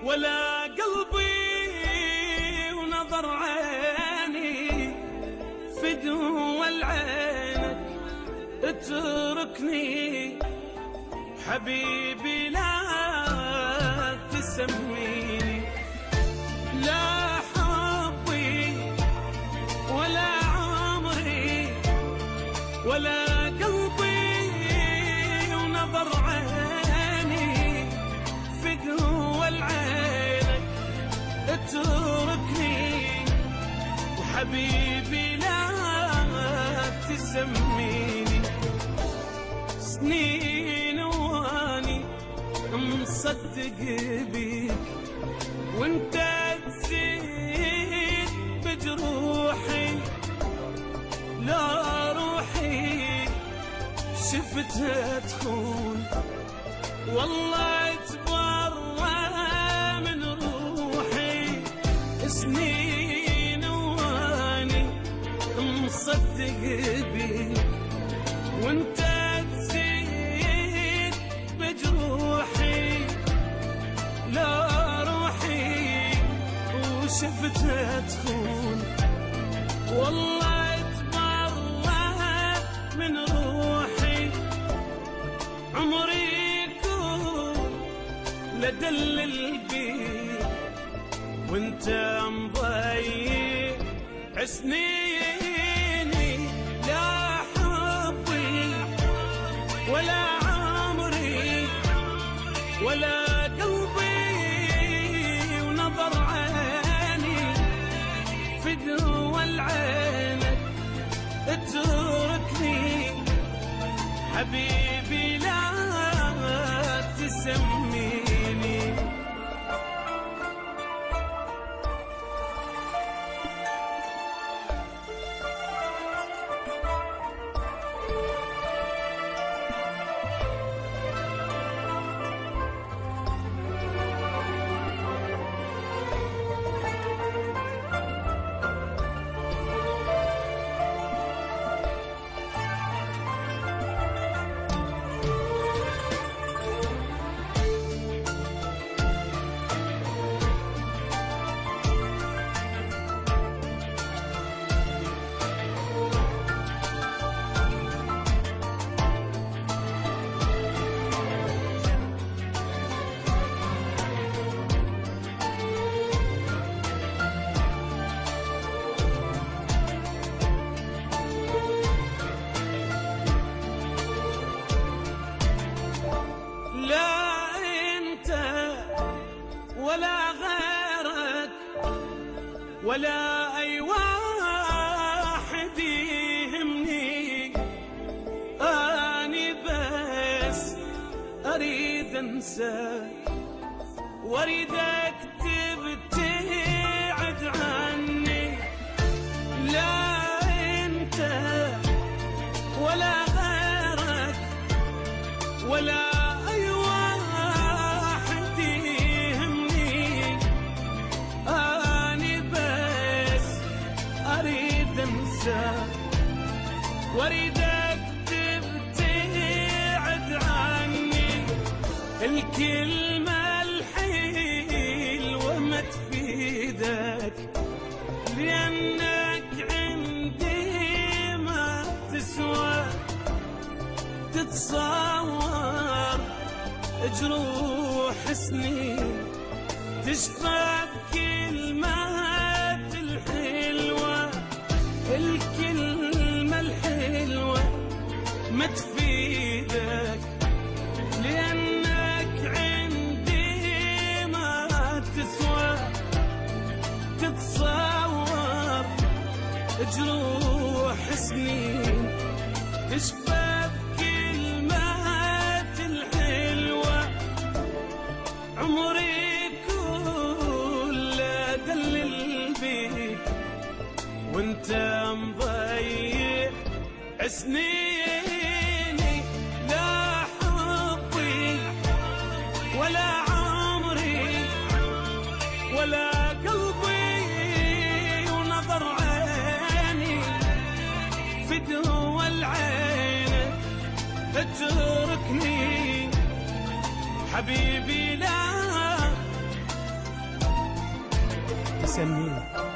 ولا قلبي ونظر عيني في دول عينك اتركني حبيبي لا تسميني لا حبي ولا عمري ولا قلبي ونظر عيني في دول عينك اتركني وحبيبي لا تسميني سنين واني مصدق بيك وانت تزيد بجروحي لا روحي شفتها تخون والله اتبرى من روحي سنين واني مصدق بيك وانت تزيد بجروحي لا روحي وشفتها تخون والله اتبرى من روحي عمري يكون لدلل بيك وانت مضيع سنيني لا حبي ولا عمري ولا قلبي ونظر عيني في دول عينك اتركني حبيبي لا تسميني ولا غيرك ولا أي واحد يهمني أني بس أريد أنساك وأريدك تبتعد عني لا أنت ولا غيرك ولا واريدك تبتعد عني الكلمة الحلوة ما تفيدك لأنك عندي ما تسوى تتصور جروح سنين تشفى بكلمات الحلوة الكلمة الحلوة ما تفيدك لأنك عندي ما تسوى تتصور جروح سنين تشفى بكلمات الحلوة عمري كله دلل بيك وانت مضيع سنيني لا حبي ولا عمري ولا قلبي ونظر عيني في دول عينك اتركني حبيبي لا سنين.